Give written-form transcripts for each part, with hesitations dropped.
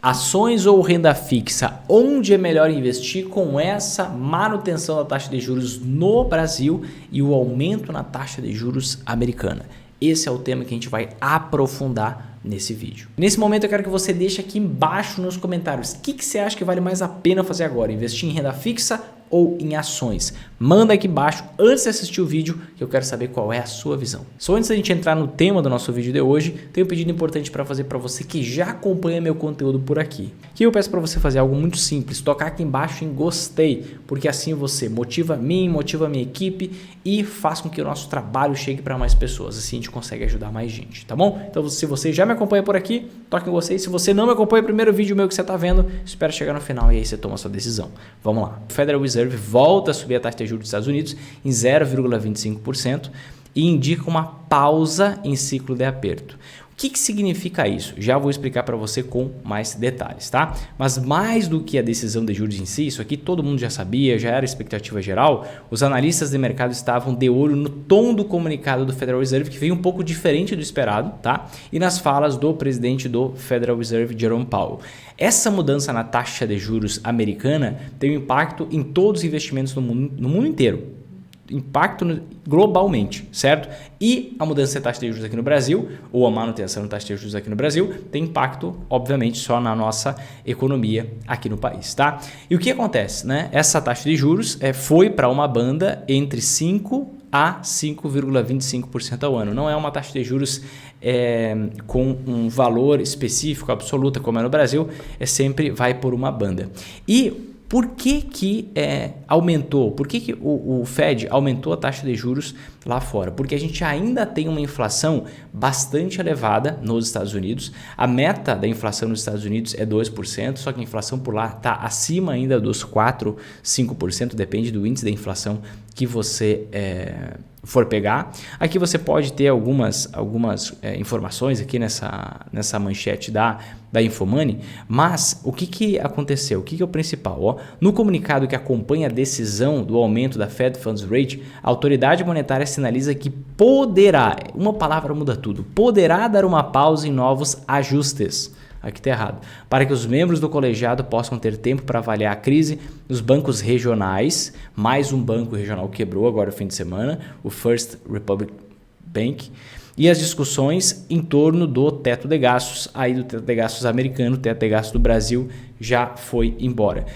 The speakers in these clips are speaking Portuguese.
Ações ou renda fixa, onde é melhor investir com essa manutenção da taxa de juros no Brasil e o aumento na taxa de juros americana? Esse é o tema que a gente vai aprofundar nesse vídeo. Nesse momento eu quero que você deixe aqui embaixo nos comentários o que você acha que vale mais a pena fazer agora, investir em renda fixa ou em ações. Manda aqui embaixo antes de assistir o vídeo que eu quero saber qual é a sua visão. Só antes da gente entrar no tema do nosso vídeo de hoje, tenho um pedido importante para fazer para você que já acompanha meu conteúdo por aqui. Que eu peço para você fazer algo muito simples, tocar aqui embaixo em gostei, porque assim você motiva a mim, motiva a minha equipe e faz com que o nosso trabalho chegue para mais pessoas. Assim a gente consegue ajudar mais gente, tá bom? Então se você já me acompanha por aqui, toque em gostei. Se você não me acompanha, o primeiro vídeo meu que você está vendo, espero chegar no final e aí você toma a sua decisão. Vamos lá. O Federal Reserve volta a subir a taxa de juros dos Estados Unidos em 0,25% e indica uma pausa em ciclo de aperto. O que significa isso? Já vou explicar para você com mais detalhes, tá? Mas mais do que a decisão de juros em si, isso aqui todo mundo já sabia, já era expectativa geral, os analistas de mercado estavam de olho no tom do comunicado do Federal Reserve, que veio um pouco diferente do esperado, tá? E nas falas do presidente do Federal Reserve, Jerome Powell. Essa mudança na taxa de juros americana tem um impacto em todos os investimentos no mundo inteiro. Impacto globalmente, certo? E a mudança de taxa de juros aqui no Brasil, ou a manutenção da taxa de juros aqui no Brasil, tem impacto, obviamente, só na nossa economia aqui no país, tá? E o que acontece, né? Essa taxa de juros foi para uma banda entre 5% a 5,25% ao ano. Não é uma taxa de juros com um valor específico, absoluta, como é no Brasil, sempre vai por uma banda. E por que aumentou? Por que o Fed aumentou a taxa de juros lá fora? Porque a gente ainda tem uma inflação bastante elevada nos Estados Unidos. A meta da inflação nos Estados Unidos é 2%, só que a inflação por lá está acima ainda dos 4%, 5%, depende do índice de inflação que você for pegar. Aqui você pode ter algumas informações aqui nessa manchete da Infomoney, mas o que aconteceu? O que é o principal? No comunicado que acompanha a decisão do aumento da Fed Funds Rate, a autoridade monetária sinaliza que poderá, uma palavra muda tudo, poderá dar uma pausa em novos ajustes. Aqui está errado. Para que os membros do colegiado possam ter tempo para avaliar a crise nos bancos regionais. Mais um banco regional quebrou agora no fim de semana, o First Republic Bank. E as discussões em torno do teto de gastos, aí do teto de gastos americano, o teto de gastos do Brasil já foi embora.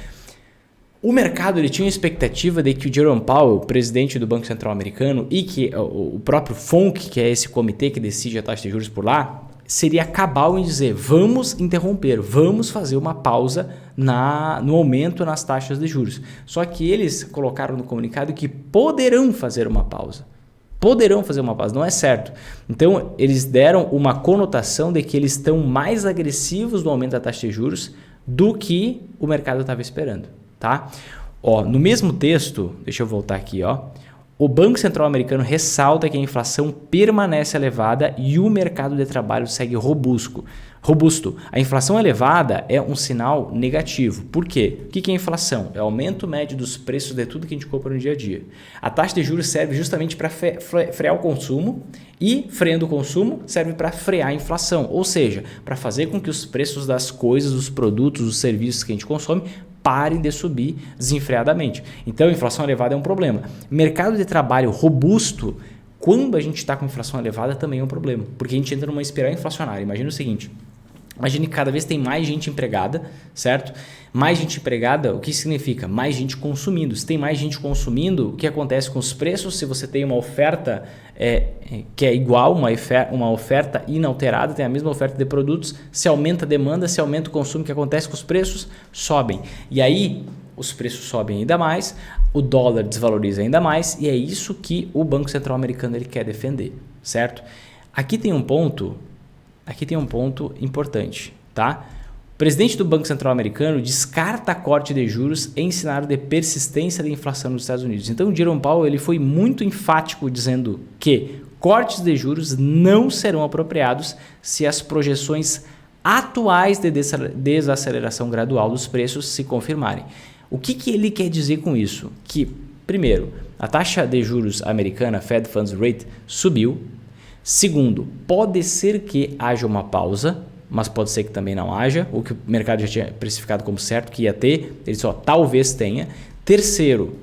O mercado ele tinha a expectativa de que o Jerome Powell, presidente do Banco Central Americano, e que o próprio FONC, que é esse comitê que decide a taxa de juros por lá, seria cabal em dizer, vamos interromper, vamos fazer uma pausa no aumento nas taxas de juros. Só que eles colocaram no comunicado que poderão fazer uma pausa. Poderão fazer uma pausa, não é certo. Então, eles deram uma conotação de que eles estão mais agressivos no aumento da taxa de juros do que o mercado estava esperando, tá? No mesmo texto, deixa eu voltar aqui, o Banco Central Americano ressalta que a inflação permanece elevada e o mercado de trabalho segue robusto. A inflação elevada é um sinal negativo. Por quê? O que é inflação? É o aumento médio dos preços de tudo que a gente compra no dia a dia. A taxa de juros serve justamente para frear o consumo e, freando o consumo, serve para frear a inflação. Ou seja, para fazer com que os preços das coisas, dos produtos, dos serviços que a gente consome parem de subir desenfreadamente. Então, a inflação elevada é um problema. Mercado de trabalho robusto, quando a gente está com inflação elevada, também é um problema, porque a gente entra numa espiral inflacionária. Imagina o seguinte, imagine que cada vez tem mais gente empregada, certo? Mais gente empregada, o que significa? Mais gente consumindo. Se tem mais gente consumindo, o que acontece com os preços? Se você tem uma oferta que é igual, uma oferta inalterada, tem a mesma oferta de produtos, se aumenta a demanda, se aumenta o consumo, o que acontece com os preços? Sobem. E aí, os preços sobem ainda mais, o dólar desvaloriza ainda mais, e é isso que o Banco Central Americano ele quer defender, certo? Aqui tem um ponto importante, tá? O presidente do Banco Central Americano descarta corte de juros em cenário de persistência da inflação nos Estados Unidos. Então, o Jerome Powell ele foi muito enfático dizendo que cortes de juros não serão apropriados se as projeções atuais de desaceleração gradual dos preços se confirmarem. O que ele quer dizer com isso? Que, primeiro, a taxa de juros americana, Fed Funds Rate, subiu. Segundo, pode ser que haja uma pausa, mas pode ser que também não haja, ou que o mercado já tinha precificado como certo que ia ter, ele só talvez tenha. Terceiro,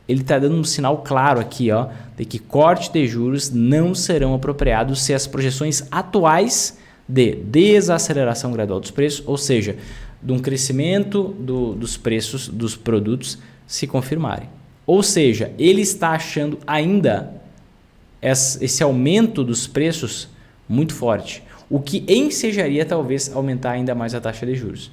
ele está dando um sinal claro aqui, ó, de que corte de juros não serão apropriados se as projeções atuais de desaceleração gradual dos preços, ou seja, de um crescimento dos preços dos produtos se confirmarem. Ou seja, ele está achando ainda esse aumento dos preços muito forte, o que ensejaria talvez aumentar ainda mais a taxa de juros.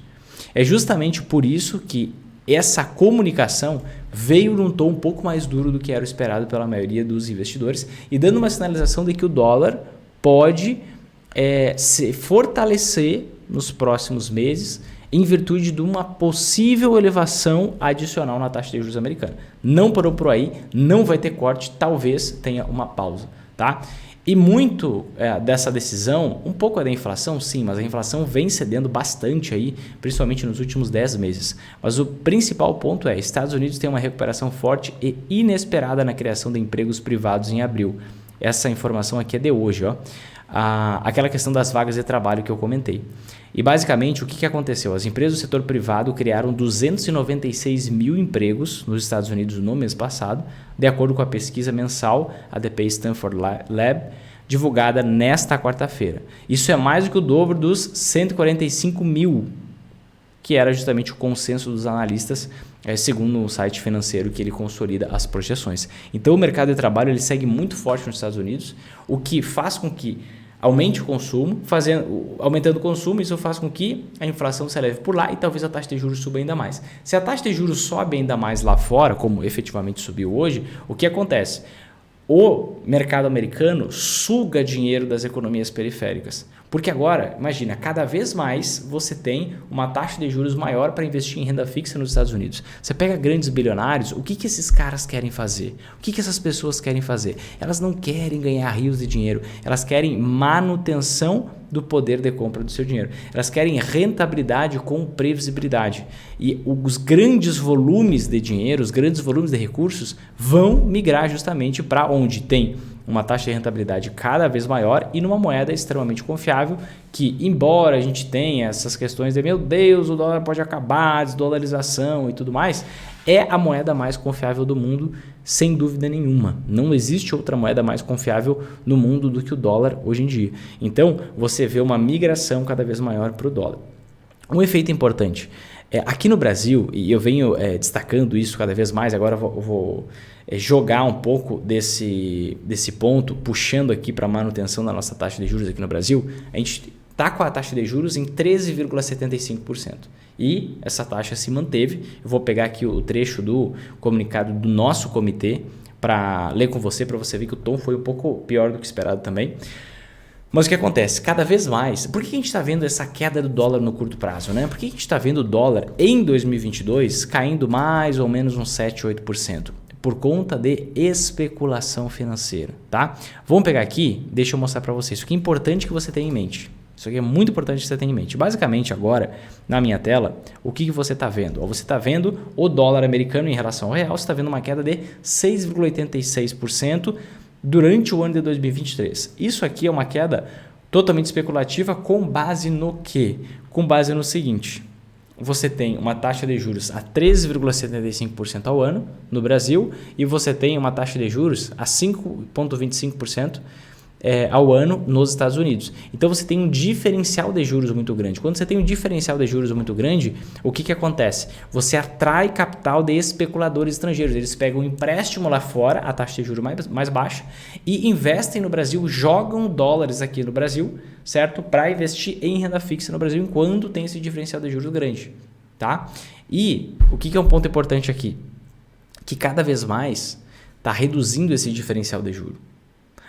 É justamente por isso que essa comunicação veio num tom um pouco mais duro do que era esperado pela maioria dos investidores e dando uma sinalização de que o dólar pode se fortalecer nos próximos meses em virtude de uma possível elevação adicional na taxa de juros americana. Não parou por aí, não vai ter corte, talvez tenha uma pausa, tá? E muito dessa decisão, um pouco é da inflação, sim, mas a inflação vem cedendo bastante aí, principalmente nos últimos 10 meses. Mas o principal ponto é, Estados Unidos tem uma recuperação forte e inesperada na criação de empregos privados em abril. Essa informação aqui é de hoje, ó. Aquela questão das vagas de trabalho que eu comentei. E basicamente o que aconteceu? As empresas do setor privado criaram 296 mil empregos nos Estados Unidos no mês passado, de acordo com a pesquisa mensal ADP Stanford Lab, divulgada nesta quarta-feira. Isso é mais do que o dobro dos 145 mil, que era justamente o consenso dos analistas, segundo o site financeiro que ele consolida as projeções. Então o mercado de trabalho ele segue muito forte nos Estados Unidos, o que faz com que aumente o consumo, aumentando o consumo, isso faz com que a inflação se eleve por lá e talvez a taxa de juros suba ainda mais. Se a taxa de juros sobe ainda mais lá fora, como efetivamente subiu hoje, o que acontece? O mercado americano suga dinheiro das economias periféricas. Porque agora, imagina, cada vez mais você tem uma taxa de juros maior para investir em renda fixa nos Estados Unidos. Você pega grandes bilionários, o que esses caras querem fazer? O que essas pessoas querem fazer? Elas não querem ganhar rios de dinheiro, elas querem manutenção do poder de compra do seu dinheiro. Elas querem rentabilidade com previsibilidade. E os grandes volumes de dinheiro, os grandes volumes de recursos vão migrar justamente para onde tem uma taxa de rentabilidade cada vez maior e numa moeda extremamente confiável que, embora a gente tenha essas questões de meu Deus, o dólar pode acabar, desdolarização e tudo mais, é a moeda mais confiável do mundo, sem dúvida nenhuma. Não existe outra moeda mais confiável no mundo do que o dólar hoje em dia. Então, você vê uma migração cada vez maior para o dólar. Um efeito importante. Aqui no Brasil, e eu venho destacando isso cada vez mais, agora eu vou jogar um pouco desse ponto, puxando aqui para a manutenção da nossa taxa de juros aqui no Brasil, a gente está com a taxa de juros em 13,75%. E essa taxa se manteve. Eu vou pegar aqui o trecho do comunicado do nosso comitê para ler com você, para você ver que o tom foi um pouco pior do que esperado também. Mas o que acontece? Cada vez mais... Por que a gente está vendo essa queda do dólar no curto prazo? Né? Por que a gente está vendo o dólar em 2022 caindo mais ou menos uns 7, 8%? Por conta de especulação financeira. Tá? Vamos pegar aqui, deixa eu mostrar para vocês. Isso aqui é importante que você tenha em mente. Isso aqui é muito importante que você tenha em mente. Basicamente agora, na minha tela, o que você está vendo? Você está vendo o dólar americano em relação ao real, você está vendo uma queda de 6,86% durante o ano de 2023. Isso aqui é uma queda totalmente especulativa com base no quê? Com base no seguinte, você tem uma taxa de juros a 13,75% ao ano no Brasil e você tem uma taxa de juros a 5,25% ao ano nos Estados Unidos. Então você tem um diferencial de juros muito grande. Quando você tem um diferencial de juros muito grande, o que acontece? Você atrai capital de especuladores estrangeiros. Eles pegam um empréstimo lá fora, a taxa de juros mais baixa, e investem no Brasil, jogam dólares aqui no Brasil, certo? Para investir em renda fixa no Brasil enquanto tem esse diferencial de juros grande. Tá? E o que é um ponto importante aqui? Que cada vez mais está reduzindo esse diferencial de juros.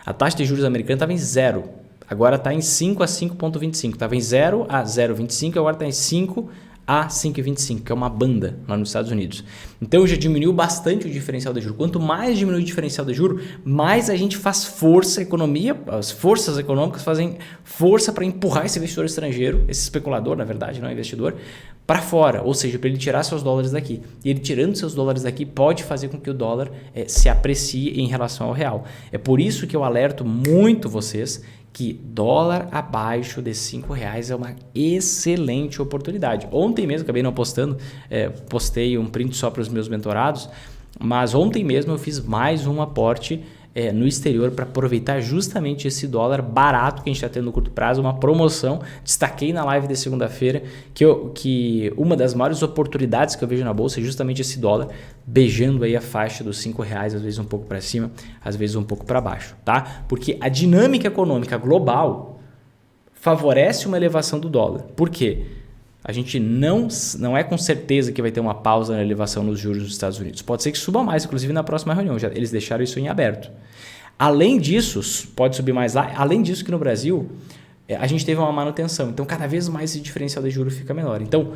A taxa de juros americana estava em 0, agora está em 5 a 5,25. Estava em 0 a 0,25, agora está em 5 a 5,25, que é uma banda lá nos Estados Unidos. Então já diminuiu bastante o diferencial de juros. Quanto mais diminui o diferencial de juros, mais a gente faz força, a economia, as forças econômicas fazem força para empurrar esse investidor estrangeiro, esse especulador, na verdade, não é investidor, para fora, ou seja, para ele tirar seus dólares daqui. E ele tirando seus dólares daqui pode fazer com que o dólar se aprecie em relação ao real. É por isso que eu alerto muito vocês que dólar abaixo de R$5 é uma excelente oportunidade. Ontem mesmo, acabei não postando, postei um print só para os meus mentorados, mas ontem mesmo eu fiz mais um aporte no exterior para aproveitar justamente esse dólar barato que a gente está tendo no curto prazo, uma promoção. Destaquei na live de segunda-feira que uma das maiores oportunidades que eu vejo na bolsa é justamente esse dólar beijando aí a faixa dos R$5, às vezes um pouco para cima, às vezes um pouco para baixo, tá? Porque a dinâmica econômica global favorece uma elevação do dólar. Por quê? A gente não é com certeza que vai ter uma pausa na elevação nos juros dos Estados Unidos. Pode ser que suba mais, inclusive na próxima reunião. Eles deixaram isso em aberto. Além disso, pode subir mais lá. Além disso, que no Brasil, a gente teve uma manutenção. Então, cada vez mais esse diferencial de juros fica menor. Então,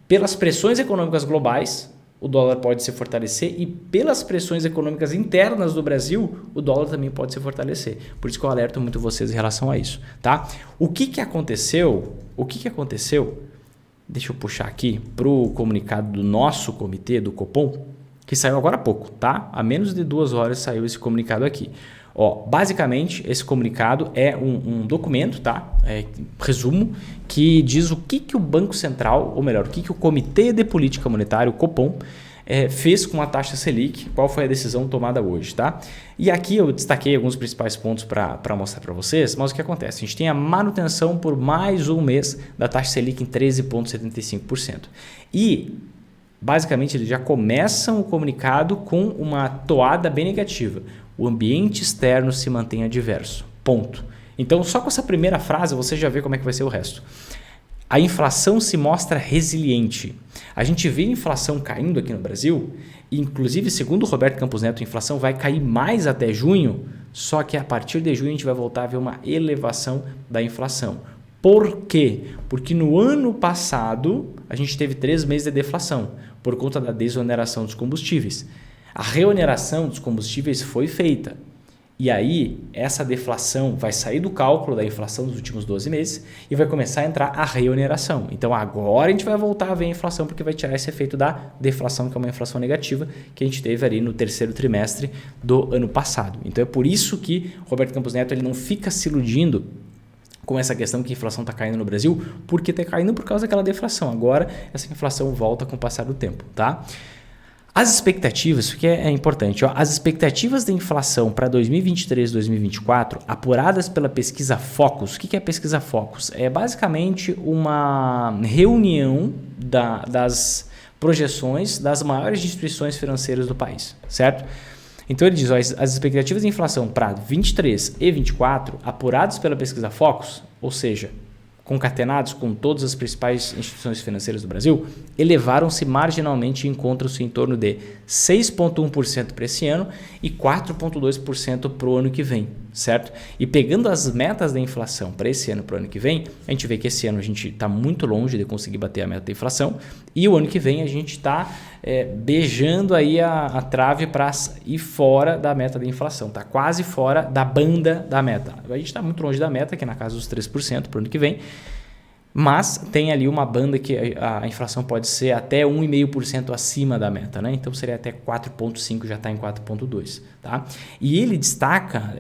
pelas pressões econômicas globais, o dólar pode se fortalecer e pelas pressões econômicas internas do Brasil, o dólar também pode se fortalecer. Por isso que eu alerto muito vocês em relação a isso, tá? O que aconteceu? Deixa eu puxar aqui para o comunicado do nosso comitê, do Copom, que saiu agora há pouco, tá? Há menos de 2 horas saiu esse comunicado aqui. Basicamente, esse comunicado é um documento, tá? Resumo, que diz o que o Banco Central, ou melhor, o que o Comitê de Política Monetária, o Copom, fez com a taxa Selic, qual foi a decisão tomada hoje, tá? E aqui eu destaquei alguns principais pontos para mostrar para vocês, mas o que acontece? A gente tem a manutenção por mais um mês da taxa Selic em 13,75%. E, basicamente, eles já começam o comunicado com uma toada bem negativa. O ambiente externo se mantém adverso. Ponto. Então, só com essa primeira frase, você já vê como é que vai ser o resto. A inflação se mostra resiliente. A gente vê a inflação caindo aqui no Brasil, e inclusive, segundo o Roberto Campos Neto, a inflação vai cair mais até junho, só que a partir de junho a gente vai voltar a ver uma elevação da inflação. Por quê? Porque no ano passado a gente teve 3 meses de deflação, por conta da desoneração dos combustíveis. A reoneração dos combustíveis foi feita. E aí, essa deflação vai sair do cálculo da inflação dos últimos 12 meses e vai começar a entrar a reoneração. Então, agora a gente vai voltar a ver a inflação porque vai tirar esse efeito da deflação, que é uma inflação negativa que a gente teve ali no terceiro trimestre do ano passado. Então, é por isso que Roberto Campos Neto ele não fica se iludindo com essa questão que a inflação está caindo no Brasil, porque está caindo por causa daquela deflação. Agora, essa inflação volta com o passar do tempo, tá? As expectativas, isso que é importante, as expectativas de inflação para 2023 e 2024, apuradas pela pesquisa Focus. O que é a pesquisa Focus? É basicamente uma reunião das projeções das maiores instituições financeiras do país, certo? Então ele diz, as expectativas de inflação para 23 e 24, apuradas pela pesquisa Focus, ou seja, concatenados com todas as principais instituições financeiras do Brasil, elevaram-se marginalmente e encontram-se em torno de 6,1% para esse ano e 4,2% para o ano que vem, certo? E pegando as metas da inflação para esse ano e para o ano que vem, a gente vê que esse ano a gente está muito longe de conseguir bater a meta da inflação e o ano que vem a gente está beijando aí a trave para ir fora da meta da inflação, está quase fora da banda da meta. A gente está muito longe da meta, que é na casa dos 3% para o ano que vem, mas tem ali uma banda que a inflação pode ser até 1,5% acima da meta, né? Então seria até 4,5%, já está em 4,2%. Tá? E ele destaca,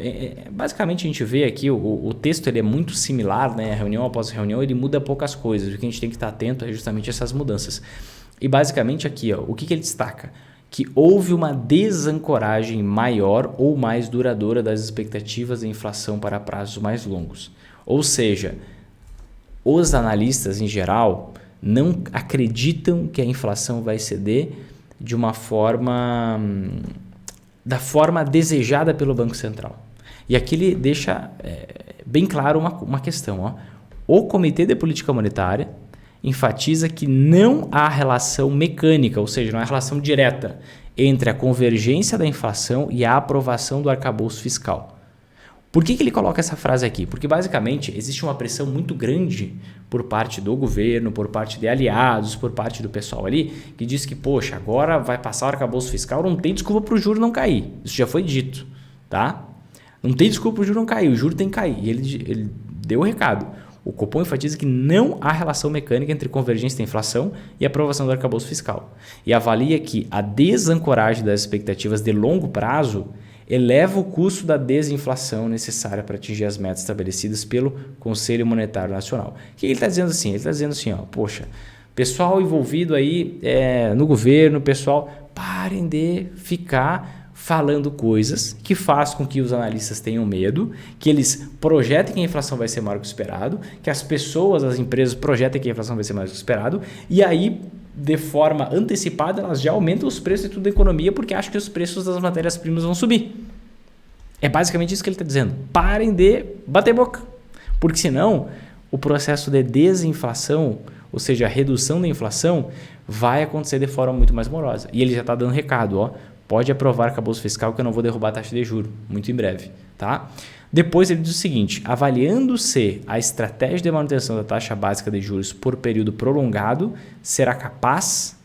basicamente a gente vê aqui, o texto ele é muito similar, né? Reunião após reunião, ele muda poucas coisas, o que a gente tem que estar atento é justamente essas mudanças. E basicamente aqui, o que ele destaca? Que houve uma desancoragem maior ou mais duradoura das expectativas de inflação para prazos mais longos. Ou seja, os analistas em geral não acreditam que a inflação vai ceder de uma forma, da forma desejada pelo Banco Central. E aqui ele deixa bem claro uma questão. O Comitê de Política Monetária enfatiza que não há relação mecânica, ou seja, não há relação direta entre a convergência da inflação e a aprovação do arcabouço fiscal. Por que ele coloca essa frase aqui? Porque basicamente existe uma pressão muito grande por parte do governo, por parte de aliados, por parte do pessoal ali, que diz que, poxa, agora vai passar o arcabouço fiscal, não tem desculpa para o juro não cair. Isso já foi dito, tá? Não tem desculpa para o juro não cair, o juro tem que cair. E ele deu o recado. O Copom enfatiza que não há relação mecânica entre convergência da inflação e aprovação do arcabouço fiscal e avalia que a desancoragem das expectativas de longo prazo eleva o custo da desinflação necessária para atingir as metas estabelecidas pelo Conselho Monetário Nacional. O que ele está dizendo assim? Ele está dizendo assim, ó, poxa, pessoal envolvido aí no governo, pessoal, parem de ficar falando coisas que faz com que os analistas tenham medo, que eles projetem que a inflação vai ser maior que o esperado, que as pessoas, as empresas projetem que a inflação vai ser maior que o esperado, e aí, de forma antecipada, elas já aumentam os preços de tudo da economia porque acham que os preços das matérias-primas vão subir. É basicamente isso que ele está dizendo. Parem de bater boca, porque senão o processo de desinflação, ou seja, a redução da inflação, vai acontecer de forma muito mais morosa. E ele já está dando recado, ó. Pode aprovar arcabouço fiscal que eu não vou derrubar a taxa de juros, muito em breve. Tá? Depois ele diz o seguinte, avaliando-se a estratégia de manutenção da taxa básica de juros por período prolongado, será capaz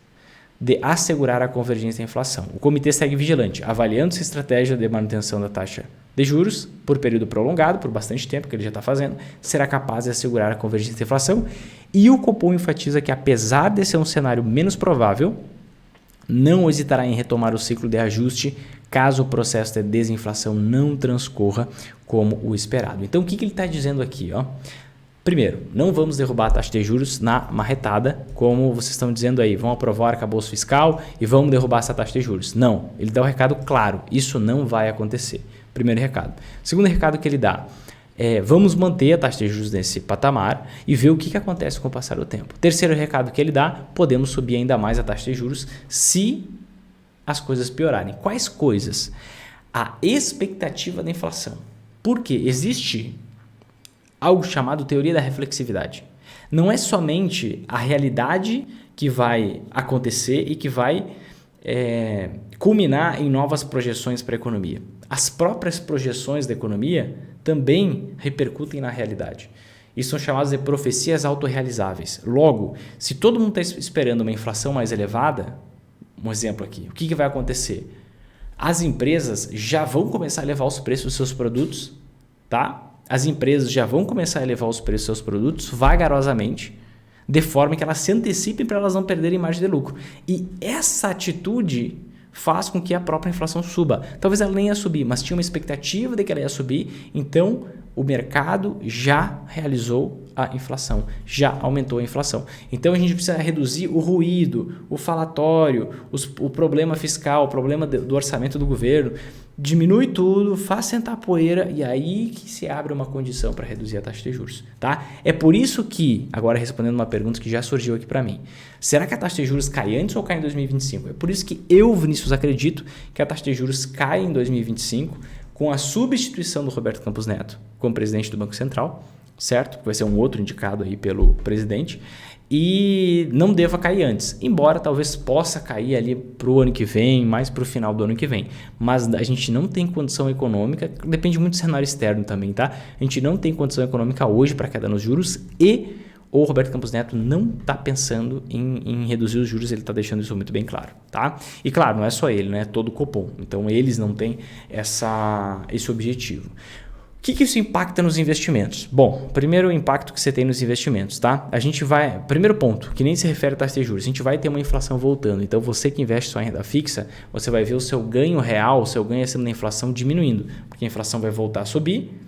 de assegurar a convergência da inflação. O comitê segue vigilante, avaliando-se a estratégia de manutenção da taxa de juros por período prolongado, por bastante tempo que ele já está fazendo, será capaz de assegurar a convergência da inflação. E o Copom enfatiza que, apesar de ser um cenário menos provável, não hesitará em retomar o ciclo de ajuste caso o processo de desinflação não transcorra como o esperado. Então, o que ele está dizendo aqui? Ó? Primeiro, não vamos derrubar a taxa de juros na marretada, como vocês estão dizendo aí, vão aprovar o arcabouço fiscal e vamos derrubar essa taxa de juros. Não, ele dá um recado claro, isso não vai acontecer. Primeiro recado. Segundo recado que ele dá, vamos manter a taxa de juros nesse patamar e ver o que acontece com o passar do tempo. Terceiro recado que ele dá, podemos subir ainda mais a taxa de juros se as coisas piorarem. Quais coisas? A expectativa da inflação. Porque existe algo chamado teoria da reflexividade. Não é somente a realidade que vai acontecer e que vai culminar em novas projeções para a economia. As próprias projeções da economia também repercutem na realidade. Isso são chamadas de profecias autorrealizáveis. Logo, se todo mundo está esperando uma inflação mais elevada, um exemplo aqui, o que vai acontecer? As empresas já vão começar a elevar os preços dos seus produtos, tá? As empresas já vão começar a elevar os preços dos seus produtos vagarosamente, de forma que elas se antecipem para elas não perderem margem de lucro. E essa atitude faz com que a própria inflação suba. Talvez ela nem ia subir, mas tinha uma expectativa de que ela ia subir, então o mercado já realizou a inflação, já aumentou a inflação. Então a gente precisa reduzir o ruído, o falatório, o problema fiscal, o problema do orçamento do governo, diminui tudo, faz sentar a poeira e aí que se abre uma condição para reduzir a taxa de juros. Tá? É por isso que, agora respondendo uma pergunta que já surgiu aqui para mim, será que a taxa de juros cai antes ou cai em 2025? É por isso que eu, Vinícius, acredito que a taxa de juros cai em 2025 com a substituição do Roberto Campos Neto como presidente do Banco Central, certo? Que vai ser um outro indicado aí pelo presidente, e não deva cair antes, embora talvez possa cair ali para o ano que vem, mais para o final do ano que vem, mas a gente não tem condição econômica, depende muito do cenário externo também, tá? A gente não tem condição econômica hoje para queda nos juros e o Roberto Campos Neto não está pensando em reduzir os juros, ele está deixando isso muito bem claro, tá? E claro, não é só ele, né? É todo o Copom, então eles não têm esse objetivo. O que isso impacta nos investimentos? Bom, primeiro o impacto que você tem nos investimentos, tá? A gente vai... Primeiro ponto, que nem se refere a taxa de juros, a gente vai ter uma inflação voltando. Então, você que investe só em renda fixa, você vai ver o seu ganho real, o seu ganho acima da inflação diminuindo, porque a inflação vai voltar a subir,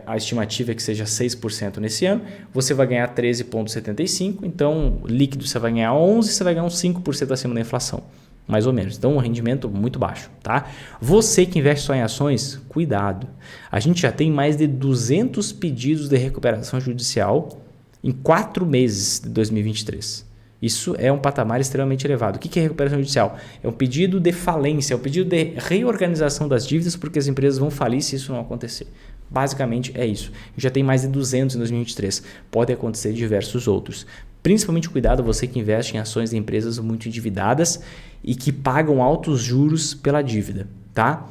a estimativa é que seja 6% nesse ano, você vai ganhar 13,75%, então líquido você vai ganhar 11%, você vai ganhar uns 5% acima da inflação. Mais ou menos. Então, um rendimento muito baixo, tá? Você que investe só em ações, cuidado. A gente já tem mais de 200 pedidos de recuperação judicial em 4 meses de 2023. Isso é um patamar extremamente elevado. O que é recuperação judicial? É um pedido de falência, é um pedido de reorganização das dívidas porque as empresas vão falir se isso não acontecer. Basicamente é isso. Já tem mais de 200 em 2023. Pode acontecer diversos outros. Principalmente cuidado você que investe em ações de empresas muito endividadas e que pagam altos juros pela dívida, tá?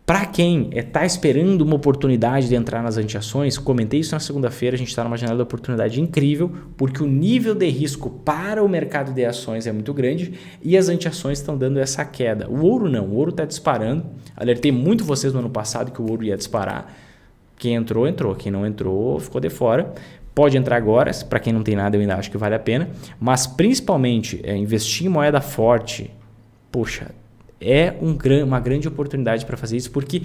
Para quem está esperando uma oportunidade de entrar nas antiações, comentei isso na segunda-feira, a gente está numa janela de oportunidade incrível, porque o nível de risco para o mercado de ações é muito grande e as antiações estão dando essa queda. O ouro não, o ouro está disparando. Alertei muito vocês no ano passado que o ouro ia disparar. Quem entrou, entrou. Quem não entrou, ficou de fora. pode entrar agora, para quem não tem nada eu ainda acho que vale a pena, mas principalmente investir em moeda forte, poxa, é uma grande oportunidade para fazer isso, porque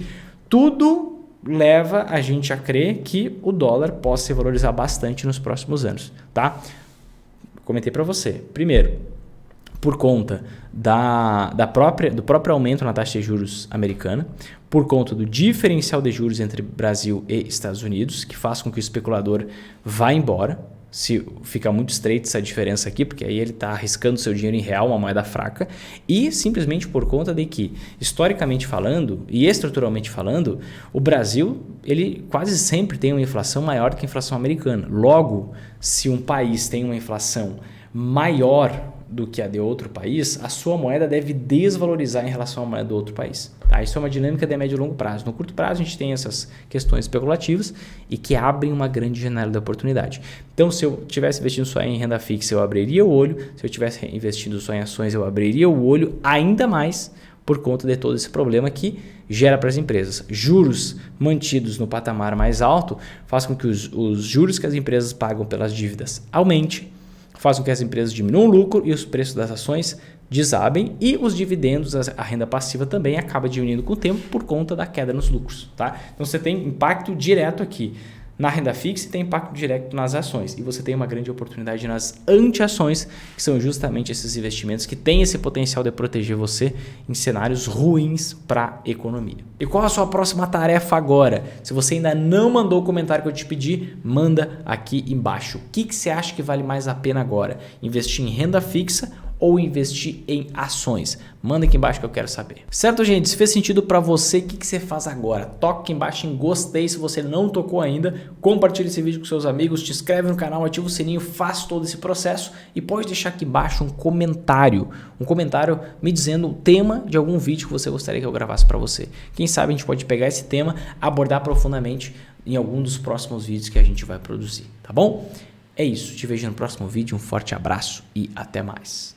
tudo leva a gente a crer que o dólar possa se valorizar bastante nos próximos anos, tá? Comentei para você. Primeiro, por conta do próprio aumento na taxa de juros americana, por conta do diferencial de juros entre Brasil e Estados Unidos, que faz com que o especulador vá embora, se fica muito estreita essa diferença aqui, porque aí ele está arriscando seu dinheiro em real, uma moeda fraca, e simplesmente por conta de que, historicamente falando e estruturalmente falando, o Brasil ele quase sempre tem uma inflação maior do que a inflação americana. Logo, se um país tem uma inflação maior do que a de outro país, a sua moeda deve desvalorizar em relação à moeda do outro país. Tá? Isso é uma dinâmica de médio e longo prazo. No curto prazo, a gente tem essas questões especulativas e que abrem uma grande janela de oportunidade. Então, se eu tivesse investindo só em renda fixa, eu abriria o olho. Se eu tivesse investindo só em ações, eu abriria o olho ainda mais por conta de todo esse problema que gera para as empresas. Juros mantidos no patamar mais alto faz com que os juros que as empresas pagam pelas dívidas aumente, faz com que as empresas diminuam o lucro e os preços das ações desabem e os dividendos, a renda passiva também acaba diminuindo com o tempo por conta da queda nos lucros. Tá? Então você tem impacto direto aqui na renda fixa e tem impacto direto nas ações. E você tem uma grande oportunidade nas anti-ações, que são justamente esses investimentos que têm esse potencial de proteger você em cenários ruins para a economia. E qual a sua próxima tarefa agora? Se você ainda não mandou o comentário que eu te pedi, manda aqui embaixo. O que você acha que vale mais a pena agora? Investir em renda fixa ou investir em ações? Manda aqui embaixo que eu quero saber. Certo, gente? Se fez sentido para você, o que você faz agora? Toca aqui embaixo em gostei se você não tocou ainda. Compartilha esse vídeo com seus amigos, te inscreve no canal, ativa o sininho, faz todo esse processo e pode deixar aqui embaixo um comentário me dizendo o tema de algum vídeo que você gostaria que eu gravasse para você. Quem sabe a gente pode pegar esse tema, abordar profundamente em algum dos próximos vídeos que a gente vai produzir, tá bom? É isso, te vejo no próximo vídeo, um forte abraço e até mais.